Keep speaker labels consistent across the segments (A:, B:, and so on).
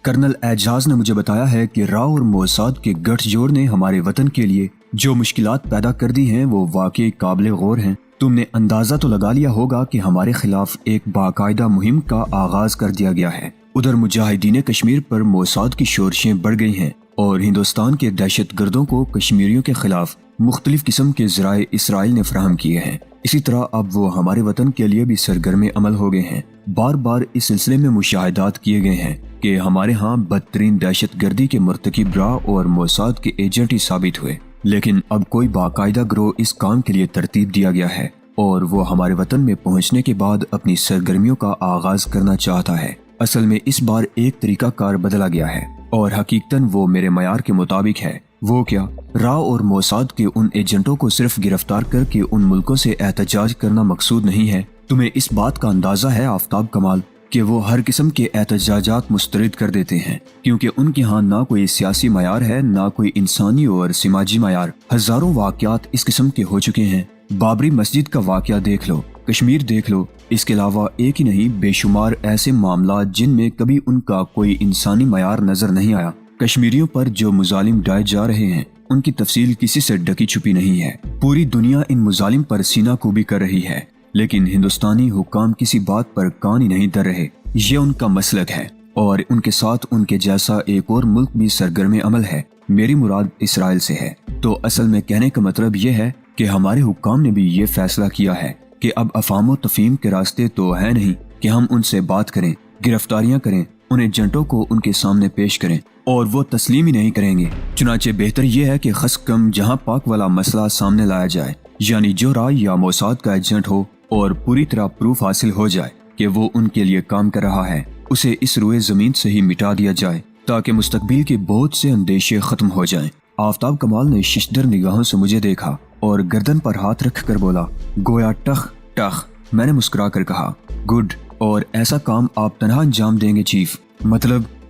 A: Colonel اعجاز نے مجھے بتایا ہے کہ راؤ اور موساد کے گٹھ جوڑ نے ہمارے وطن کے لیے جو مشکلات پیدا کر دی ہیں وہ واقعی قابل غور ہیں۔ تم نے اندازہ تو لگا لیا ہوگا کہ ہمارے خلاف ایک باقاعدہ مہم کا آغاز کر دیا گیا ہے۔ ادھر مجاہدین کشمیر پر موساد کی شورشیں بڑھ گئی ہیں اور ہندوستان کے دہشت گردوں کو کشمیریوں کے خلاف مختلف قسم کے ذرائع اسرائیل نے فراہم کیے ہیں۔ اسی طرح اب وہ ہمارے وطن کے لیے بھی سرگرم عمل ہو گئے ہیں۔ بار بار اس سلسلے میں مشاہدات کیے گئے ہیں کہ ہمارے ہاں بدترین دہشت گردی کے مرتکب راؤ اور موساد کے ایجنٹ ہی ثابت ہوئے، لیکن اب کوئی باقاعدہ گروہ اس کام کے لیے ترتیب دیا گیا ہے اور وہ ہمارے وطن میں پہنچنے کے بعد اپنی سرگرمیوں کا آغاز کرنا چاہتا ہے۔ اصل میں اس بار ایک طریقہ کار بدلا گیا ہے اور حقیقتاً وہ میرے معیار کے مطابق ہے۔ وہ کیا؟ راؤ اور موساد کے ان ایجنٹوں کو صرف گرفتار کر کے ان ملکوں سے احتجاج کرنا مقصود نہیں ہے۔ تمہیں اس بات کا اندازہ ہے آفتاب کمال کہ وہ ہر قسم کے احتجاجات مسترد کر دیتے ہیں، کیونکہ ان کے ہاں نہ کوئی سیاسی معیار ہے نہ کوئی انسانی اور سماجی معیار۔ ہزاروں واقعات اس قسم کے ہو چکے ہیں۔ بابری مسجد کا واقعہ دیکھ لو، کشمیر دیکھ لو، اس کے علاوہ ایک ہی نہیں بے شمار ایسے معاملات جن میں کبھی ان کا کوئی انسانی معیار نظر نہیں آیا۔ کشمیریوں پر جو مظالم ڈھائے جا رہے ہیں ان کی تفصیل کسی سے ڈکی چھپی نہیں ہے۔ پوری دنیا ان مظالم پر سینہ کوبی کر رہی ہے، لیکن ہندوستانی حکام کسی بات پر کان ہی نہیں دھر رہے۔ یہ ان کا مسلک ہے اور ان کے ساتھ ان کے جیسا ایک اور ملک بھی سرگرم عمل ہے۔ میری مراد اسرائیل سے ہے۔ تو اصل میں کہنے کا مطلب یہ ہے کہ ہمارے حکام نے بھی یہ فیصلہ کیا ہے کہ اب افہام و تفہیم کے راستے تو ہے نہیں کہ ہم ان سے بات کریں، گرفتاریاں کریں، ان ایجنٹوں کو ان کے سامنے پیش کریں، اور وہ تسلیم ہی نہیں کریں گے۔ چنانچہ بہتر یہ ہے کہ خس کم جہاں پاک والا مسئلہ سامنے لایا جائے، یعنی جو راؤ یا موساد کا ایجنٹ ہو اور پوری طرح پروف حاصل ہو جائے کہ وہ ان کے لیے کام کر رہا ہے، اسے اس روئے زمین سے ہی مٹا دیا جائے تاکہ مستقبل کے بہت سے اندیشے ختم ہو جائیں۔ آفتاب کمال نے ششدر نگاہوں سے مجھے دیکھا اور گردن پر ہاتھ رکھ کر بولا، گویا ٹخ ٹخ۔ میں نے مسکرا کر کہا، گڈ، اور ایسا کام آپ تنہا انجام دیں گے چیف؟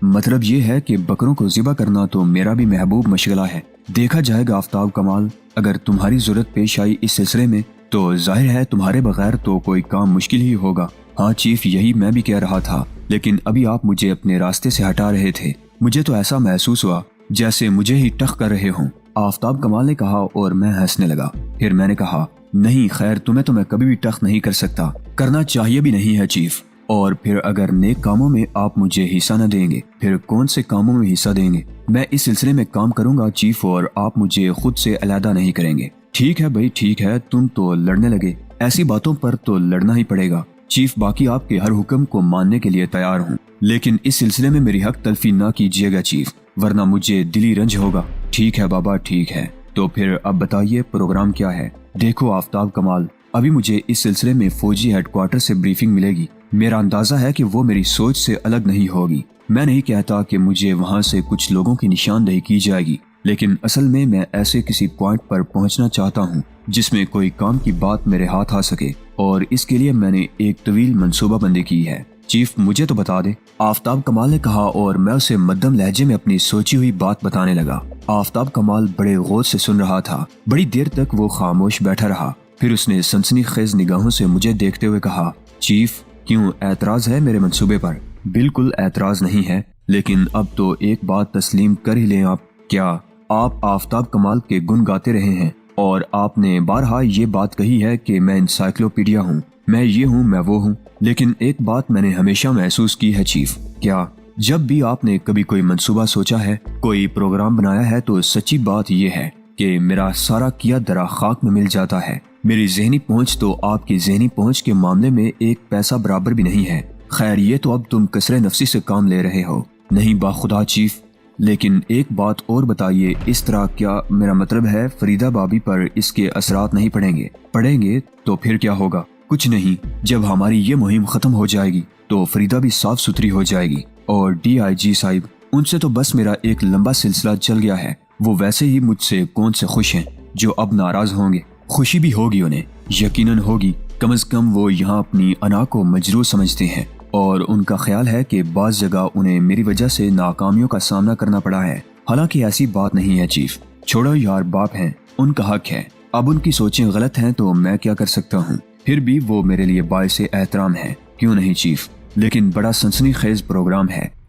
A: مطلب یہ ہے کہ بکروں کو ذبح کرنا تو میرا بھی محبوب مشغلہ ہے۔ دیکھا جائے گا آفتاب کمال، اگر تمہاری ضرورت پیش آئی اس سلسلے میں تو ظاہر ہے تمہارے بغیر تو کوئی کام مشکل ہی ہوگا۔ ہاں چیف، یہی میں بھی کہہ رہا تھا، لیکن ابھی آپ مجھے اپنے راستے سے ہٹا رہے تھے۔ مجھے تو ایسا محسوس ہوا جیسے مجھے ہی ٹخ کر رہے ہوں۔ آفتاب کمال نے کہا اور میں ہنسنے لگا۔ پھر میں نے کہا، نہیں خیر، تمہیں تو میں کبھی بھی ٹخ نہیں کر سکتا، کرنا چاہیے بھی نہیں ہے چیف۔ اور پھر اگر نیک کاموں میں آپ مجھے حصہ نہ دیں گے، پھر کون سے کاموں میں حصہ دیں گے؟ میں اس سلسلے میں کام کروں گا چیف، اور آپ مجھے خود سے علیحدہ نہیں کریں گے۔ ٹھیک ہے بھائی، ٹھیک ہے، تم تو لڑنے لگے، ایسی باتوں پر تو لڑنا ہی پڑے گا چیف۔ باقی آپ کے ہر حکم کو ماننے کے لیے تیار ہوں، لیکن اس سلسلے میں میری حق تلفی نہ کیجیے گا چیف، ورنہ مجھے دلی رنج ہوگا۔ ٹھیک ہے بابا، ٹھیک ہے۔ تو پھر اب بتائیے پروگرام کیا ہے؟ دیکھو آفتاب کمال، ابھی مجھے اس سلسلے میں فوجی ہیڈ کوارٹر سے بریفنگ ملے گی۔ میرا اندازہ ہے کہ وہ میری سوچ سے الگ نہیں ہوگی۔ میں نہیں کہتا کہ مجھے وہاں سے کچھ لوگوں کی نشاندہی کی جائے گی، لیکن اصل میں ایسے کسی پوائنٹ پر پہنچنا چاہتا ہوں جس میں کوئی کام کی بات میرے ہاتھ آ سکے، اور اس کے لیے میں نے ایک طویل منصوبہ بندی کی ہے۔ چیف مجھے تو بتا دے، آفتاب کمال نے کہا، اور میں اسے مدھم لہجے میں اپنی سوچی ہوئی بات بتانے لگا۔ آفتاب کمال بڑے غور سے سن رہا تھا۔ بڑی دیر تک وہ خاموش بیٹھا رہا، پھر اس نے سنسنی خیز نگاہوں سے مجھے دیکھتے ہوئے کہا، چیف کیوں، اعتراض ہے میرے منصوبے پر؟ بالکل اعتراض نہیں ہے، لیکن اب تو ایک بات تسلیم کر ہی لیں آپ۔ کیا؟ آپ آفتاب کمال کے گن گاتے رہے ہیں، اور آپ نے بارہا یہ بات کہی ہے کہ میں انسائکلوپیڈیا ہوں، میں یہ ہوں، میں وہ ہوں، لیکن ایک بات میں نے ہمیشہ محسوس کی ہے چیف۔ کیا؟ جب بھی آپ نے کبھی کوئی منصوبہ سوچا ہے، کوئی پروگرام بنایا ہے، تو سچی بات یہ ہے کہ میرا سارا کیا درا خاک میں مل جاتا ہے۔ میری ذہنی پہنچ تو آپ کی ذہنی پہنچ کے معاملے میں ایک پیسہ برابر بھی نہیں ہے۔ خیر، یہ تو اب تم کثرت نفسی سے کام لے رہے ہو۔ نہیں باخدا چیف، لیکن ایک بات اور بتائیے، اس طرح کیا میرا مطلب ہے فریدہ بابی پر اس کے اثرات نہیں پڑیں گے؟ پڑیں گے تو پھر کیا ہوگا؟ کچھ نہیں، جب ہماری یہ مہم ختم ہو جائے گی تو فریدہ بھی صاف ستھری ہو جائے گی، اور ڈی آئی جی صاحب، ان سے تو بس میرا ایک لمبا سلسلہ چل گیا ہے، وہ ویسے ہی مجھ سے کون سے خوش ہیں جو اب ناراض ہوں گے؟ خوشی بھی ہوگی انہیں، یقیناً ہوگی، کم از کم وہ یہاں اپنی انا کو مجروح سمجھتے ہیں، اور ان کا خیال ہے کہ بعض جگہ انہیں میری وجہ سے ناکامیوں کا سامنا کرنا پڑا ہے۔ حالانکہ ایسی بات نہیں ہے چیف، چھوڑو یار، باپ ہیں، ان کا حق ہے، اب ان کی سوچیں غلط ہیں تو میں کیا کر سکتا ہوں؟ پھر بھی وہ میرے لیے باعث احترام ہے، کیوں نہیں چیف؟ لیکن بڑا سنسنی خیز پروگرام ہے،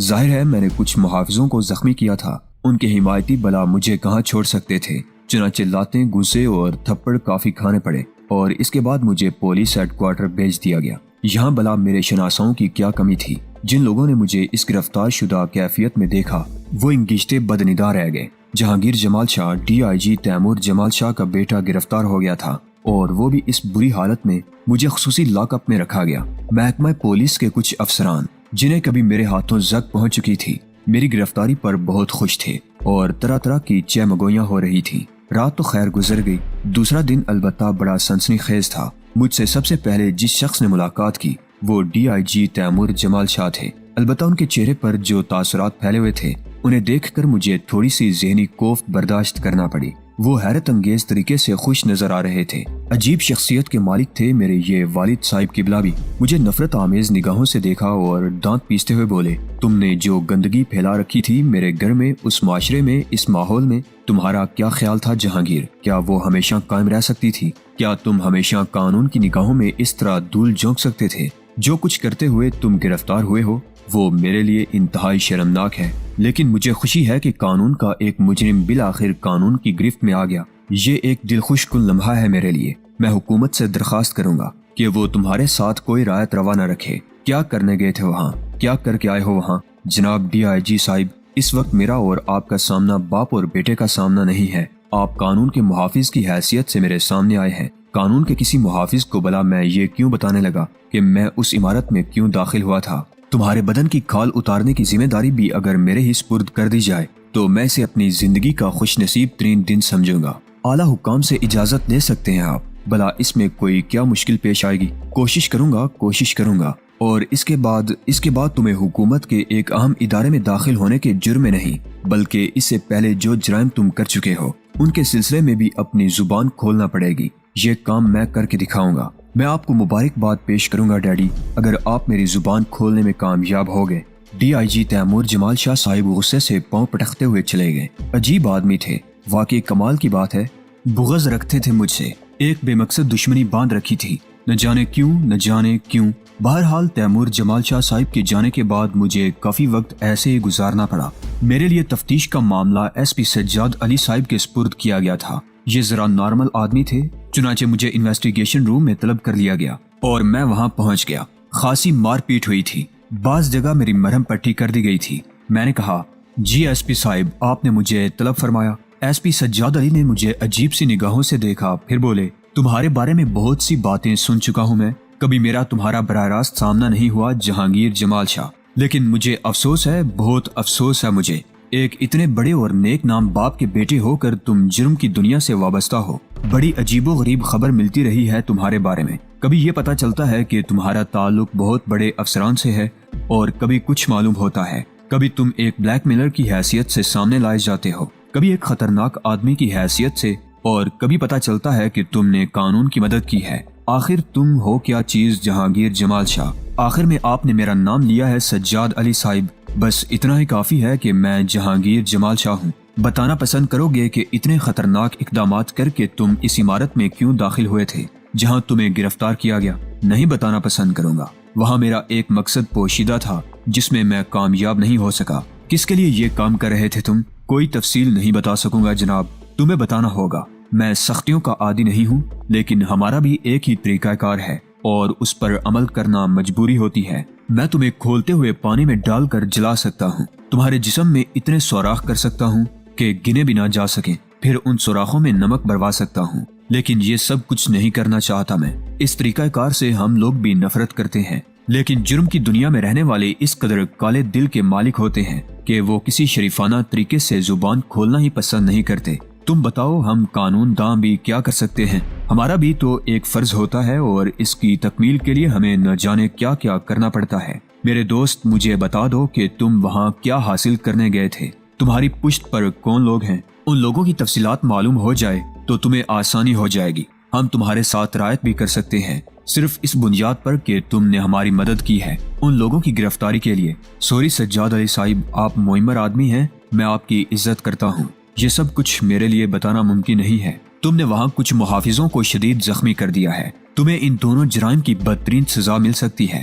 A: ظاہر ہے میں نے کچھ محافظوں کو زخمی کیا تھا، ان کے حمایتی بلا مجھے کہاں چھوڑ سکتے تھے، چنانچہ لاتیں، غصے اور تھپڑ کافی کھانے پڑے اور اس کے بعد مجھے پولیس ہیڈ کوارٹر بھیج دیا گیا۔ یہاں بلا میرے شناساؤں کی کیا کمی تھی، جن لوگوں نے مجھے اس گرفتار شدہ کیفیت میں دیکھا وہ انگیشتے بدندا رہ گئے۔ جہانگیر جمال شاہ DIG تیمور جمال شاہ کا بیٹا گرفتار ہو گیا تھا اور وہ بھی اس بری حالت میں مجھے خصوصی لاک اپ میں رکھا گیا۔ محکمہ پولیس کے کچھ افسران جنہیں کبھی میرے ہاتھوں زخ پہنچ چکی تھی میری گرفتاری پر بہت خوش تھے اور طرح طرح کی چہمگوئیاں ہو رہی تھی۔ رات تو خیر گزر گئی، دوسرا دن البتہ بڑا سنسنی خیز تھا۔ مجھ سے سب سے پہلے جس شخص نے ملاقات کی وہ DIG تیمور جمال شاہ تھے۔ البتہ ان کے چہرے پر جو تاثرات پھیلے ہوئے تھے انہیں دیکھ کر مجھے تھوڑی سی ذہنی کوفت برداشت کرنا پڑی۔ وہ حیرت انگیز طریقے سے خوش نظر آ رہے تھے۔ عجیب شخصیت کے مالک تھے میرے یہ والد صاحب قبلہ بھی۔ مجھے نفرت آمیز نگاہوں سے دیکھا اور دانت پیستے ہوئے بولے، تم نے جو گندگی پھیلا رکھی تھی میرے گھر میں، اس معاشرے میں، اس ماحول میں، تمہارا کیا خیال تھا جہانگیر؟ کیا وہ ہمیشہ قائم رہ سکتی تھی؟ کیا تم ہمیشہ قانون کی نگاہوں میں اس طرح دھول جھونک سکتے تھے؟ جو کچھ کرتے ہوئے تم گرفتار ہوئے ہو وہ میرے لیے انتہائی شرمناک ہے، لیکن مجھے خوشی ہے کہ قانون کا ایک مجرم بالآخر قانون کی گرفت میں آ گیا۔ یہ ایک دل خوش کن لمحہ ہے میرے لیے۔ میں حکومت سے درخواست کروں گا کہ وہ تمہارے ساتھ کوئی رعایت روا نہ رکھے۔ کیا کرنے گئے تھے وہاں؟ کیا کر کے آئے ہو وہاں؟ جناب DIG صاحب، اس وقت میرا اور آپ کا سامنا باپ اور بیٹے کا سامنا نہیں ہے۔ آپ قانون کے محافظ کی حیثیت سے میرے سامنے آئے ہیں۔ قانون کے کسی محافظ کو بلا میں یہ کیوں بتانے لگا کہ میں اس عمارت میں کیوں داخل ہوا تھا؟ تمہارے بدن کی کھال اتارنے کی ذمہ داری بھی اگر میرے ہی سپرد کر دی جائے تو میں اسے اپنی زندگی کا خوش نصیب ترین دن سمجھوں گا۔ اعلیٰ حکام سے اجازت لے سکتے ہیں آپ؟ بلا اس میں کوئی کیا مشکل پیش آئے گی؟ کوشش کروں گا اور اس کے بعد تمہیں حکومت کے ایک اہم ادارے میں داخل ہونے کے جرم میں نہیں بلکہ اس سے پہلے جو جرائم تم کر چکے ہو ان کے سلسلے میں بھی اپنی زبان کھولنا پڑے گی۔ یہ کام میں کر کے دکھاؤں گا۔ میں آپ کو مبارکباد پیش کروں گا ڈیڈی، اگر آپ میری زبان کھولنے میں کامیاب ہو گئے۔ DIG تیمور جمال شاہ صاحب غصے سے پاؤں پٹکتے ہوئے چلے گئے۔ عجیب آدمی تھے، واقعی کمال کی بات ہے۔ بغض رکھتے تھے مجھ سے، ایک بے مقصد دشمنی باندھ رکھی تھی، نہ جانے کیوں۔ بہرحال تیمور جمال شاہ صاحب کے جانے کے بعد مجھے کافی وقت ایسے ہی گزارنا پڑا۔ میرے لیے تفتیش کا معاملہ SP سجاد علی صاحب کے سپرد کیا گیا تھا۔ یہ ذرا نارمل آدمی تھے، چنانچہ مجھے انویسٹیگیشن روم میں طلب کر لیا گیا اور میں وہاں پہنچ گیا۔ خاصی مار پیٹ ہوئی تھی، بعض جگہ میری مرہم پٹی کر دی گئی تھی۔ میں نے کہا، جی SP صاحب آپ نے مجھے طلب فرمایا۔ SP سجاد علی نے مجھے عجیب سی نگاہوں سے دیکھا، پھر بولے، تمہارے بارے میں بہت سی باتیں سن چکا ہوں میں، کبھی میرا تمہارا براہ راست سامنا نہیں ہوا جہانگیر جمال شاہ، لیکن مجھے افسوس ہے، بہت افسوس ہے مجھے، ایک اتنے بڑے اور نیک نام باپ کے بیٹے ہو کر تم جرم کی دنیا سے وابستہ ہو۔ بڑی عجیب و غریب خبر ملتی رہی ہے تمہارے بارے میں، کبھی یہ پتا چلتا ہے کہ تمہارا تعلق بہت بڑے افسران سے ہے اور کبھی کچھ معلوم ہوتا ہے، کبھی تم ایک بلیک میلر کی حیثیت سے سامنے لائے جاتے ہو، کبھی ایک خطرناک آدمی کی حیثیت سے، اور کبھی پتا چلتا ہے کہ تم نے قانون کی مدد کی ہے۔ آخر تم ہو کیا چیز جہانگیر جمال شاہ؟ آخر میں آپ نے میرا نام لیا ہے سجاد علی صاحب، بس اتنا ہی کافی ہے کہ میں جہانگیر جمال شاہ ہوں۔ بتانا پسند کرو گے کہ اتنے خطرناک اقدامات کر کے تم اس عمارت میں کیوں داخل ہوئے تھے جہاں تمہیں گرفتار کیا گیا؟ نہیں بتانا پسند کروں گا۔ وہاں میرا ایک مقصد پوشیدہ تھا جس میں میں کامیاب نہیں ہو سکا۔ کس کے لیے یہ کام کر رہے تھے تم؟ کوئی تفصیل نہیں بتا سکوں گا جناب، تمہیں بتانا ہوگا۔ میں سختیوں کا عادی نہیں ہوں، لیکن ہمارا بھی ایک ہی طریقہ کار ہے اور اس پر عمل کرنا مجبوری ہوتی ہے۔ میں تمہیں کھولتے ہوئے پانی میں ڈال کر جلا سکتا ہوں، تمہارے جسم میں اتنے سوراخ کر سکتا ہوں کہ گنے بھی نہ جا سکیں، پھر ان سوراخوں میں نمک بھروا سکتا ہوں، لیکن یہ سب کچھ نہیں کرنا چاہتا میں۔ اس طریقہ کار سے ہم لوگ بھی نفرت کرتے ہیں، لیکن جرم کی دنیا میں رہنے والے اس قدر کالے دل کے مالک ہوتے ہیں کہ وہ کسی شریفانہ طریقے سے زبان کھولنا ہی پسند نہیں کرتے۔ تم بتاؤ، ہم قانون داں بھی کیا کر سکتے ہیں؟ ہمارا بھی تو ایک فرض ہوتا ہے اور اس کی تکمیل کے لیے ہمیں نہ جانے کیا کیا کرنا پڑتا ہے۔ میرے دوست، مجھے بتا دو کہ تم وہاں کیا حاصل کرنے گئے تھے، تمہاری پشت پر کون لوگ ہیں؟ ان لوگوں کی تفصیلات معلوم ہو جائے تو تمہیں آسانی ہو جائے گی۔ ہم تمہارے ساتھ رعایت بھی کر سکتے ہیں، صرف اس بنیاد پر کہ تم نے ہماری مدد کی ہے ان لوگوں کی گرفتاری کے لیے۔ سوری سجاد علی صاحب، آپ معمر آدمی ہیں، میں آپ کی عزت کرتا ہوں، یہ سب کچھ میرے لیے بتانا ممکن نہیں ہے۔ تم نے وہاں کچھ محافظوں کو شدید زخمی کر دیا ہے، تمہیں ان دونوں جرائم کی بدترین سزا مل سکتی ہے۔